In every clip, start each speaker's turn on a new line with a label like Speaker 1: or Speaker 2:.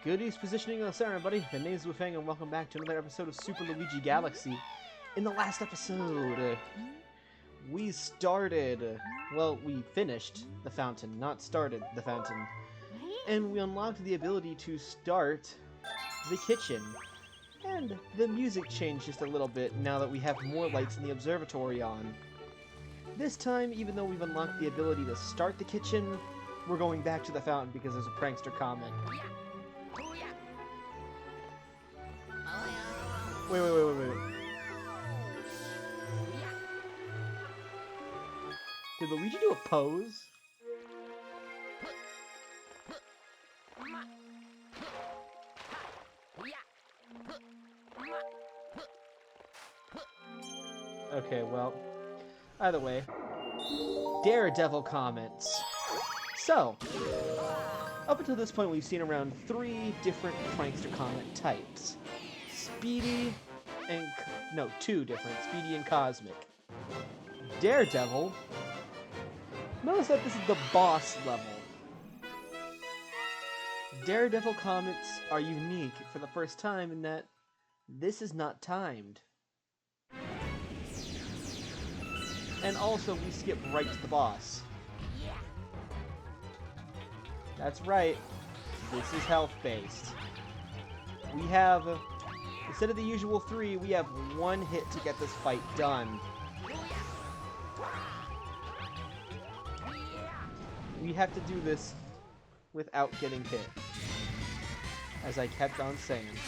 Speaker 1: Good East positioning us, everybody. My name is Wufeng, and welcome back to another episode of Super Luigi Galaxy. In the last episode, we finished the fountain, not started the fountain. And we unlocked the ability to start the kitchen. And the music changed just a little bit now that we have more lights in the observatory on. This time, even though we've unlocked the ability to start the kitchen, we're going back to the fountain because there's a prankster comment. Wait. Did Luigi do a pose? Okay, well, either way. Daredevil comments. So, up until this point we've seen around 3 different prankster comment types. Speedy and... no, 2 different. Speedy and Cosmic. Daredevil. Notice that this is the boss level. Daredevil comments are unique for the first time in that this is not timed. And also, we skip right to the boss. That's right. This is health-based. We have... instead of the usual 3, we have 1 hit to get this fight done. We have to do this without getting hit. As I kept on saying.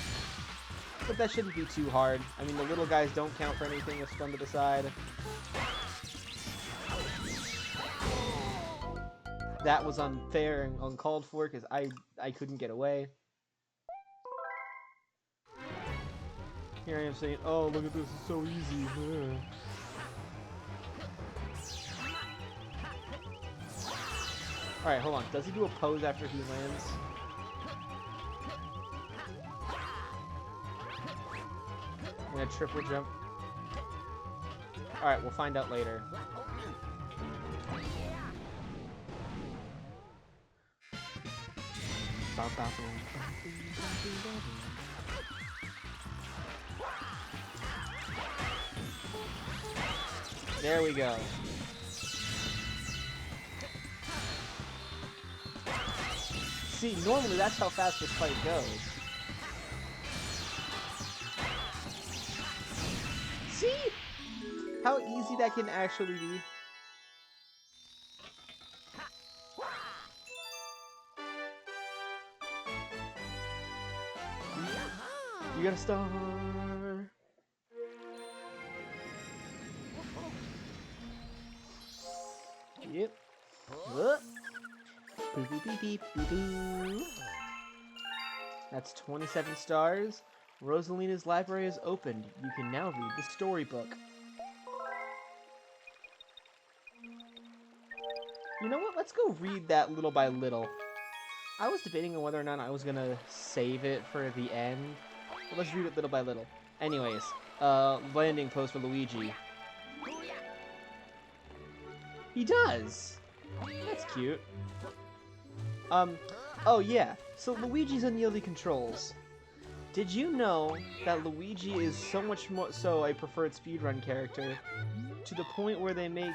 Speaker 1: But that shouldn't be too hard. I mean, the little guys don't count for anything if spun to the side. That was unfair and uncalled for because I couldn't get away. Here I am saying, oh, look at this, it's so easy. Alright, hold on. Does he do a pose after he lands? I'm gonna triple jump. Alright, we'll find out later. There we go. See, normally that's how fast this fight goes. See? How easy that can actually be? You got a star. Yep. That's 27 stars. Rosalina's library is opened. You can now read the storybook. You know what? Let's go read that little by little. I was debating on whether or not I was gonna save it for the end. But let's read it little by little. Anyways, landing pose for Luigi. He does! That's cute. Oh yeah, so Luigi's unyielding controls. Did you know that Luigi is so much more so a preferred speedrun character to the point where they make...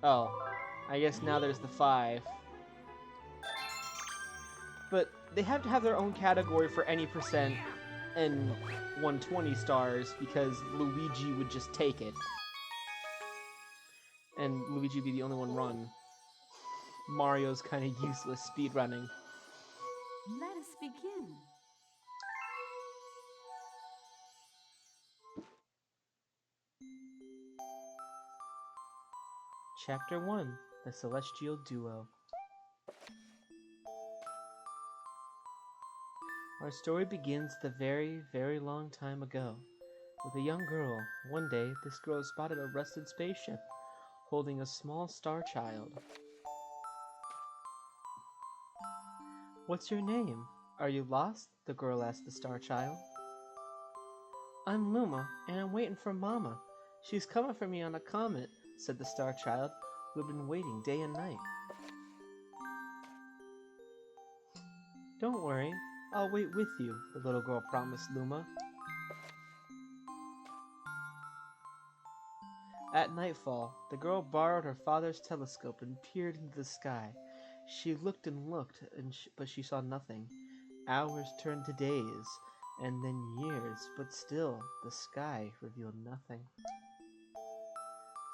Speaker 1: Oh, I guess now there's the 5. But they have to have their own category for any percent and 120 stars because Luigi would just take it. And Luigi would be the only one run. Mario's kind of useless speedrunning.
Speaker 2: Let us begin.
Speaker 1: Chapter 1, The Celestial Duo. Our story begins the very, very long time ago. With a young girl, one day this girl spotted a rusted spaceship holding a small star child. What's your name? Are you lost? The girl asked the star child. I'm Luma, and I'm waiting for Mama. She's coming for me on a comet, said the star child, who had been waiting day and night. Don't worry, I'll wait with you, the little girl promised Luma. At nightfall, the girl borrowed her father's telescope and peered into the sky. She looked and looked, but she saw nothing. Hours turned to days, and then years, but still the sky revealed nothing.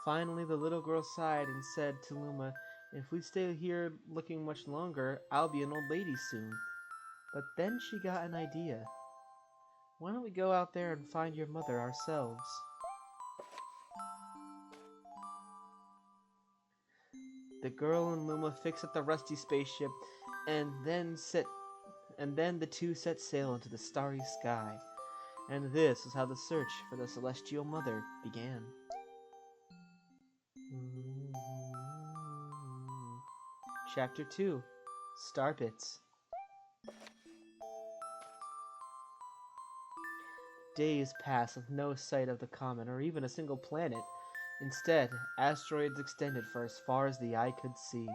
Speaker 1: Finally, the little girl sighed and said to Luma, "If we stay here looking much longer, I'll be an old lady soon." But then she got an idea. "Why don't we go out there and find your mother ourselves?" The girl and Luma fixed up the rusty spaceship, and then the two set sail into the starry sky. And this is how the search for the celestial mother began. Chapter 2: Star Bits. Days passed with no sight of the comet or even a single planet. Instead, asteroids extended for as far as the eye could see.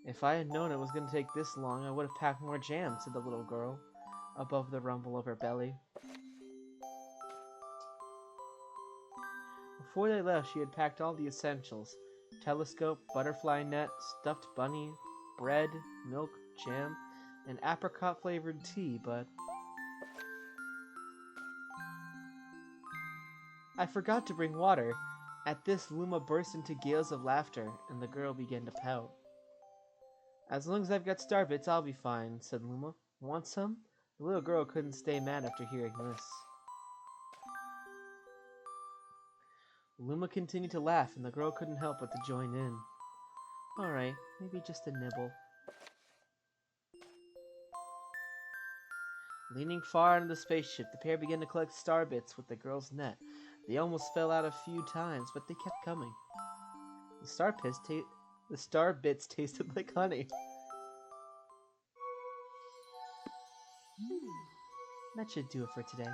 Speaker 1: "If I had known it was going to take this long, I would have packed more jam," said the little girl, above the rumble of her belly. Before they left, she had packed all the essentials: telescope, butterfly net, stuffed bunny, bread, milk, jam, and apricot-flavored tea, but "I forgot to bring water." At this, Luma burst into gales of laughter, and the girl began to pout. "As long as I've got star bits, I'll be fine," said Luma. "Want some?" The little girl couldn't stay mad after hearing this. Luma continued to laugh, and the girl couldn't help but to join in. "Alright, maybe just a nibble." Leaning far into the spaceship, the pair began to collect star bits with the girl's net. They almost fell out a few times, but they kept coming. The star bits tasted like honey. That should do it for today.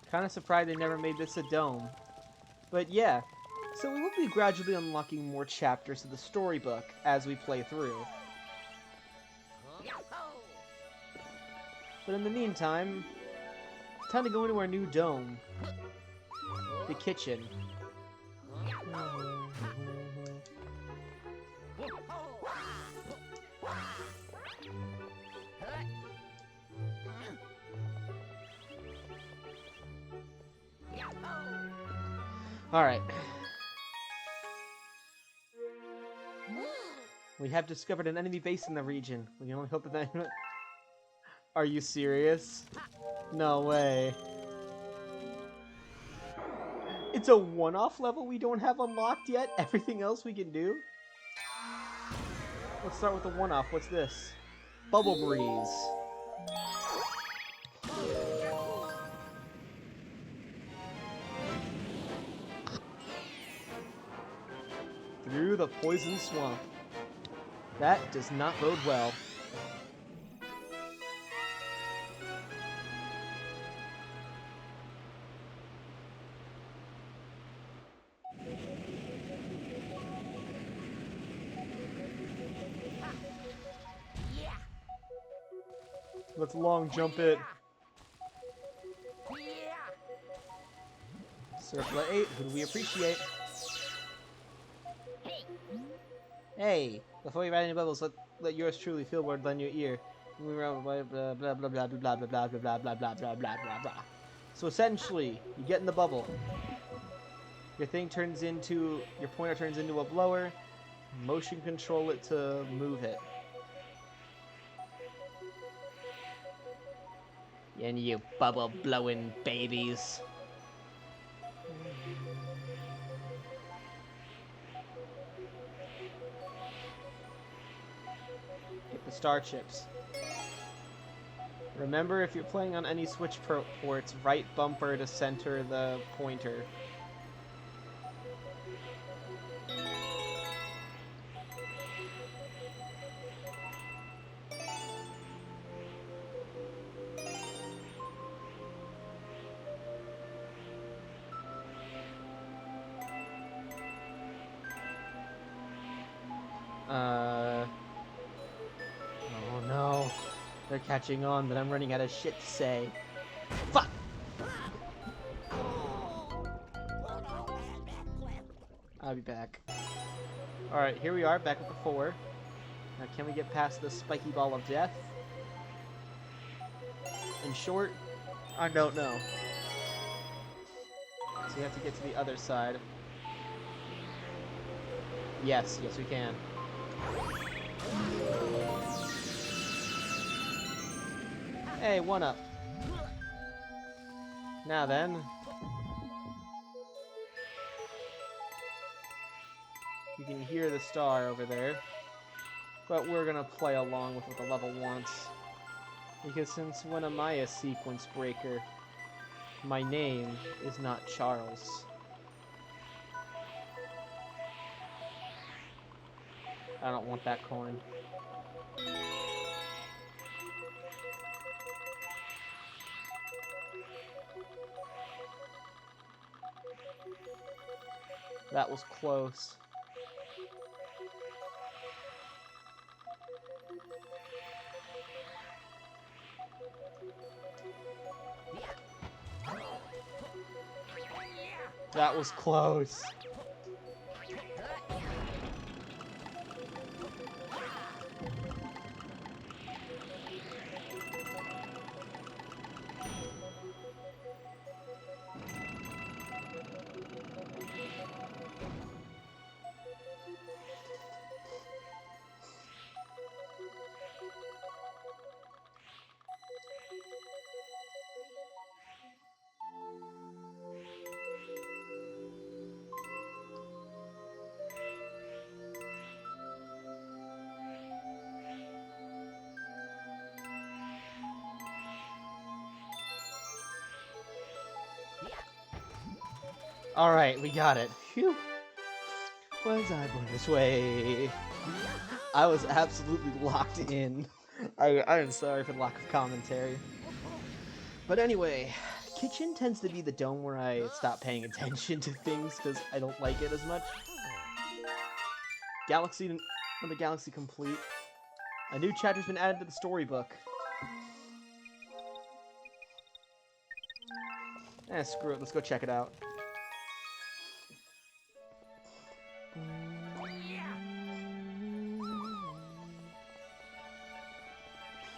Speaker 1: Kind of surprised they never made this a dome. But yeah, so we will be gradually unlocking more chapters of the storybook as we play through. But in the meantime, it's time to go into our new dome. The kitchen. Alright. We have discovered an enemy base in the region. We can only hope that Are you serious? No way. It's a one-off level we don't have unlocked yet? Everything else we can do? Let's start with the one-off. What's this? Bubble Breeze. Through the poison swamp. That does not bode well. Let's long jump it. Circle 8, who do we appreciate? Hey, before you write any bubbles, let yours truly feel word on your ear. Blah blah blah blah blah blah blah blah blah blah blah blah blah blah blah blah. So essentially, you get in the bubble. Your pointer turns into a blower. Motion control it to move it. And you bubble blowing babies. Get the star chips. Remember, if you're playing on any Switch ports, right bumper to center the pointer. They're catching on that I'm running out of shit to say. Fuck! I'll be back. Alright, here we are, back with the 4. Now, can we get past this spiky ball of death? In short, I don't know. So we have to get to the other side. Yes, yes we can. Hey, 1-up. Now then. You can hear the star over there. But we're gonna play along with what the level wants. Because since when am I a sequence breaker? My name is not Charles. I don't want that coin. That was close. That was close. Alright, we got it. Phew. Was I born this way? I was absolutely locked in. I'm sorry for the lack of commentary. But anyway, kitchen tends to be the dome where I stop paying attention to things because I don't like it as much. Another galaxy complete. A new chapter's been added to the storybook. Screw it, let's go check it out.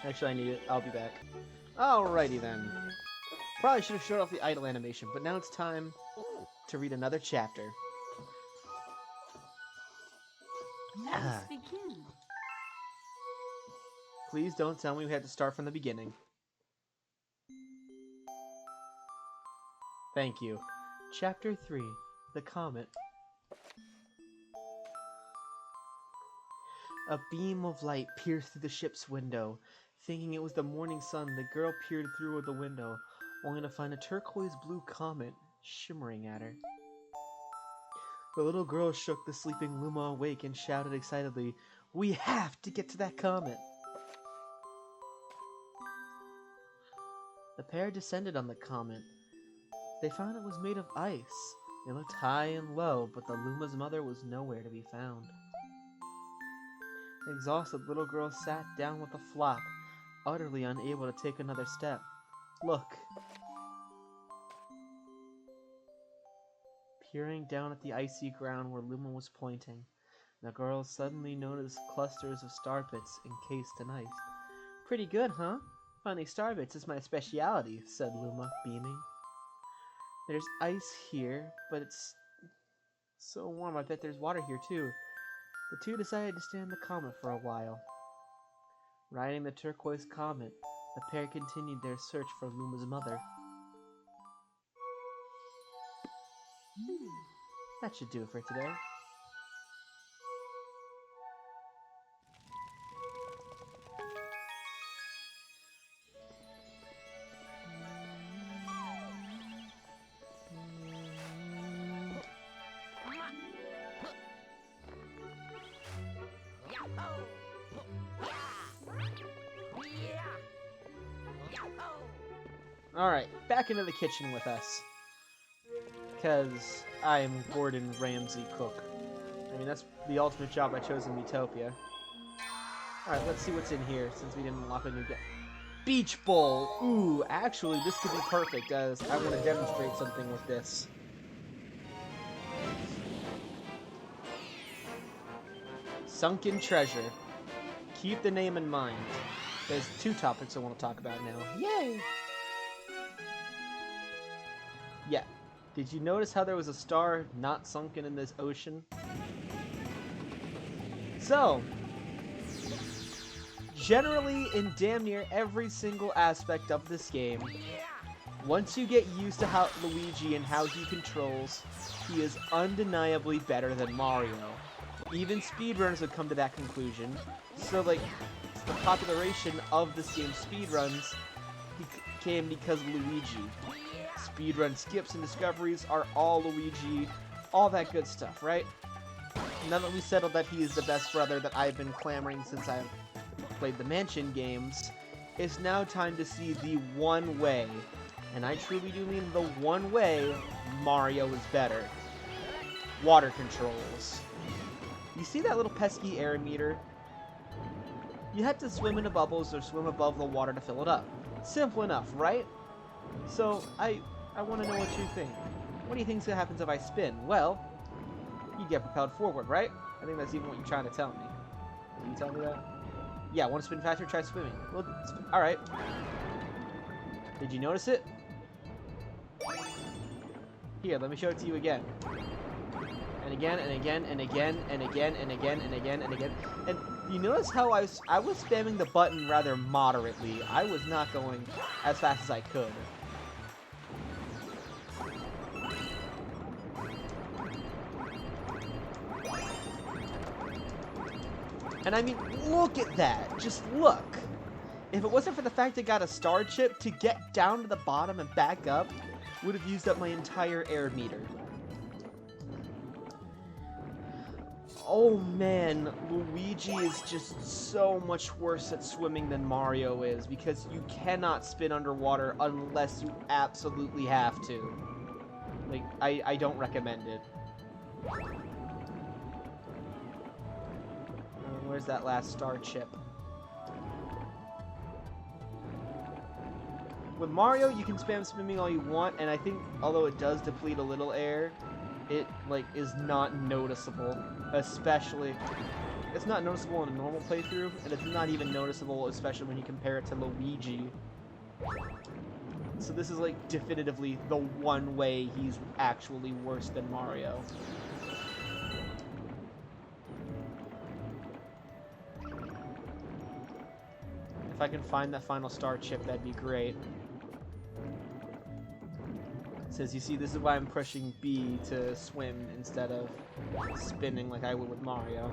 Speaker 1: Actually, I need it. I'll be back. Alrighty then. Probably should have showed off the idle animation, but now it's time to read another chapter.
Speaker 2: Let us begin.
Speaker 1: Please don't tell me we had to start from the beginning. Thank you. Chapter 3. The Comet. A beam of light pierced through the ship's window. Thinking it was the morning sun, the girl peered through the window, only to find a turquoise-blue comet shimmering at her. The little girl shook the sleeping Luma awake and shouted excitedly, "We have to get to that comet!" The pair descended on the comet. They found it was made of ice. It looked high and low, but the Luma's mother was nowhere to be found. Exhausted, the little girl sat down with a flop, utterly unable to take another step. Look! Peering down at the icy ground where Luma was pointing, the girl suddenly noticed clusters of star bits encased in ice. "Pretty good, huh? Finding star bits is my specialty," said Luma, beaming. "There's ice here, but it's so warm. I bet there's water here, too." The two decided to stay on the comet for a while. Riding the turquoise comet, the pair continued their search for Luma's mother. That should do it for today. Alright, back into the kitchen with us. Because I'm Gordon Ramsay Cook. I mean, that's the ultimate job I chose in Utopia. Alright, let's see what's in here, since we didn't unlock a new Beach Bowl. Ooh, actually, this could be perfect, as I want to demonstrate something with this. Sunken treasure. Keep the name in mind. There's 2 topics I want to talk about now. Yay! Yeah. Did you notice how there was a star not sunken in this ocean? So, generally, in damn near every single aspect of this game, once you get used to how Luigi and how he controls, he is undeniably better than Mario. Even speedrunners would come to that conclusion. So, like, the popularization of this game's speedruns came because of Luigi. Speedrun skips and discoveries are all Luigi, all that good stuff, right? Now that we settled that he is the best brother that I've been clamoring since I've played the Mansion games, it's now time to see the one way, and I truly do mean the one way, Mario is better. Water controls. You see that little pesky air meter? You had to swim into bubbles or swim above the water to fill it up. Simple enough, right? So, I want to know what you think. What do you think happens if I spin? Well, you get propelled forward, right? I think that's even what you're trying to tell me. Did you tell me that? Yeah, want to spin faster? Try swimming. Well, alright. Did you notice it? Here, let me show it to you again. And again, and again, and again, and again, and again, and again, and again. And you notice how I was spamming the button rather moderately. I was not going as fast as I could. And I mean, look at that! Just look! If it wasn't for the fact I got a star chip, to get down to the bottom and back up would have used up my entire air meter. Oh man, Luigi is just so much worse at swimming than Mario is, because you cannot spin underwater unless you absolutely have to. Like, I don't recommend it. Where's that last star chip? With Mario, you can spam swimming all you want, and I think, although it does deplete a little air, it, like, is not noticeable. Especially, it's not noticeable in a normal playthrough, and it's not even noticeable, especially when you compare it to Luigi. So this is, like, definitively the one way he's actually worse than Mario. If I can find that final star chip, that'd be great. It says, you see, this is why I'm pushing B to swim instead of spinning like I would with Mario.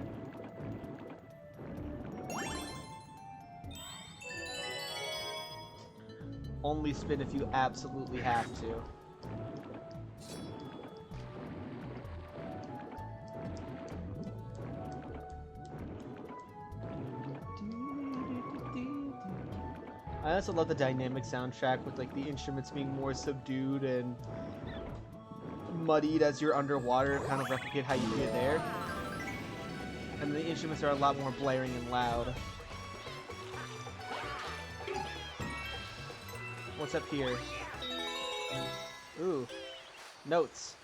Speaker 1: Only spin if you absolutely have to. I also love the dynamic soundtrack with, like, the instruments being more subdued and muddied as you're underwater, kind of replicate how you do it there. And the instruments are a lot more blaring and loud. What's up here? Ooh. Notes.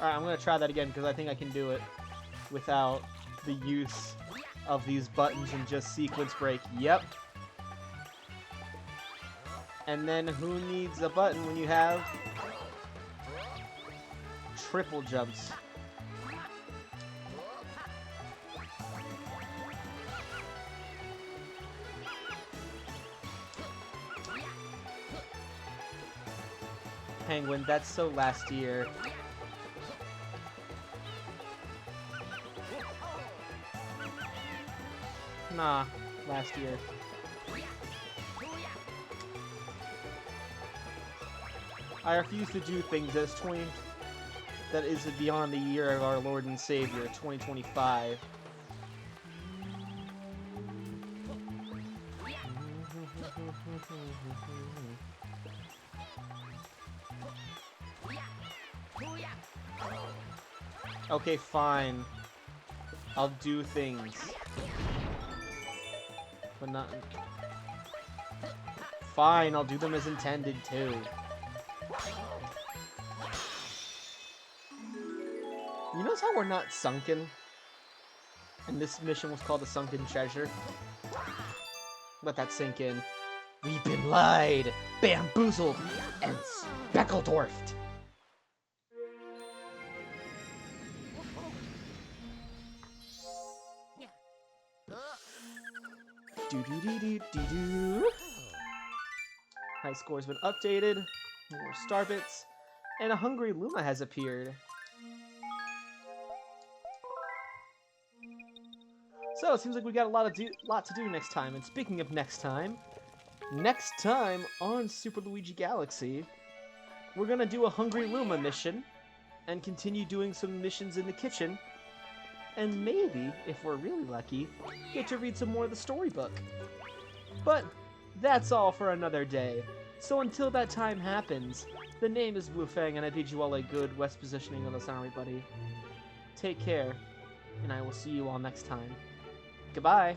Speaker 1: Alright, I'm gonna try that again because I think I can do it without the use of these buttons and just sequence break. Yep. And then who needs a button when you have triple jumps? Penguin, that's so last year. Nah, last year. I refuse to do things as 20... that is beyond the year of our Lord and Savior, 2025. Okay, fine. I'll do things. But not... Fine, I'll do them as intended, too. You notice how we're not sunken? And this mission was called the Sunken Treasure? Let that sink in. We've been lied, bamboozled, and speckledorfed. Do-do-do-do-do-do. High score's been updated. More star bits. And a hungry Luma has appeared. So it seems like we got a lot to do next time. And speaking of next time on Super Luigi Galaxy, we're gonna do a Hungry Luma mission and continue doing some missions in the kitchen. And maybe, if we're really lucky, get to read some more of the storybook. But that's all for another day. So until that time happens, the name is Blue Fang, and I bid you all a good west positioning of the sun, everybody. Take care, and I will see you all next time. Goodbye!